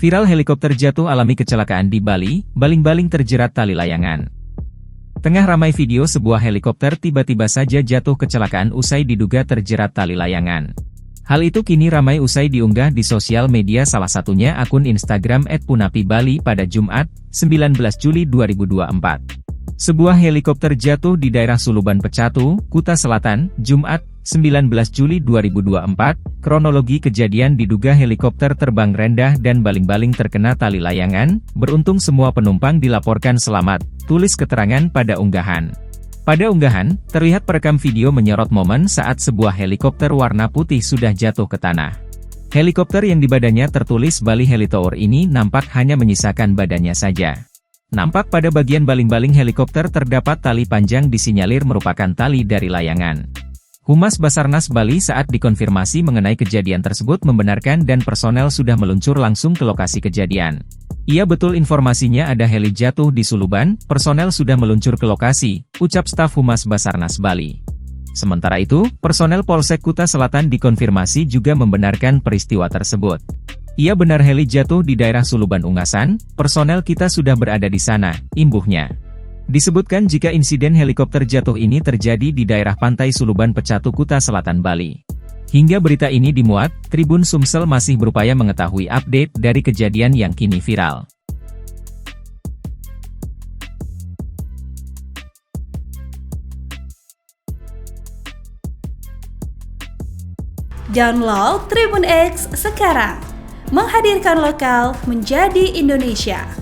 Viral helikopter jatuh alami kecelakaan di Bali, baling-baling terjerat tali layangan. Tengah ramai video sebuah helikopter tiba-tiba saja jatuh kecelakaan usai diduga terjerat tali layangan. Hal itu kini ramai usai diunggah di sosial media, salah satunya akun Instagram @punapibali pada Jumat, 19 Juli 2024. Sebuah helikopter jatuh di daerah Suluban Pecatu, Kuta Selatan, Jumat, 19 Juli 2024. Kronologi kejadian diduga helikopter terbang rendah dan baling-baling terkena tali layangan. Beruntung semua penumpang dilaporkan selamat, tulis keterangan pada unggahan. Pada unggahan, terlihat perekam video menyorot momen saat sebuah helikopter warna putih sudah jatuh ke tanah. Helikopter yang di badannya tertulis Bali Helitower ini nampak hanya menyisakan badannya saja. Nampak pada bagian baling-baling helikopter terdapat tali panjang, disinyalir merupakan tali dari layangan. Humas Basarnas Bali saat dikonfirmasi mengenai kejadian tersebut membenarkan dan personel sudah meluncur langsung ke lokasi kejadian. Iya, betul informasinya ada heli jatuh di Suluban, personel sudah meluncur ke lokasi, ucap staf Humas Basarnas Bali. Sementara itu, personel Polsek Kuta Selatan dikonfirmasi juga membenarkan peristiwa tersebut. Iya, benar heli jatuh di daerah Suluban Ungasan, personel kita sudah berada di sana, imbuhnya. Disebutkan jika insiden helikopter jatuh ini terjadi di daerah pantai Suluban Pecatu, Kuta Selatan, Bali. Hingga berita ini dimuat, Tribun Sumsel masih berupaya mengetahui update dari kejadian yang kini viral. Download Tribun X sekarang, menghadirkan lokal menjadi Indonesia.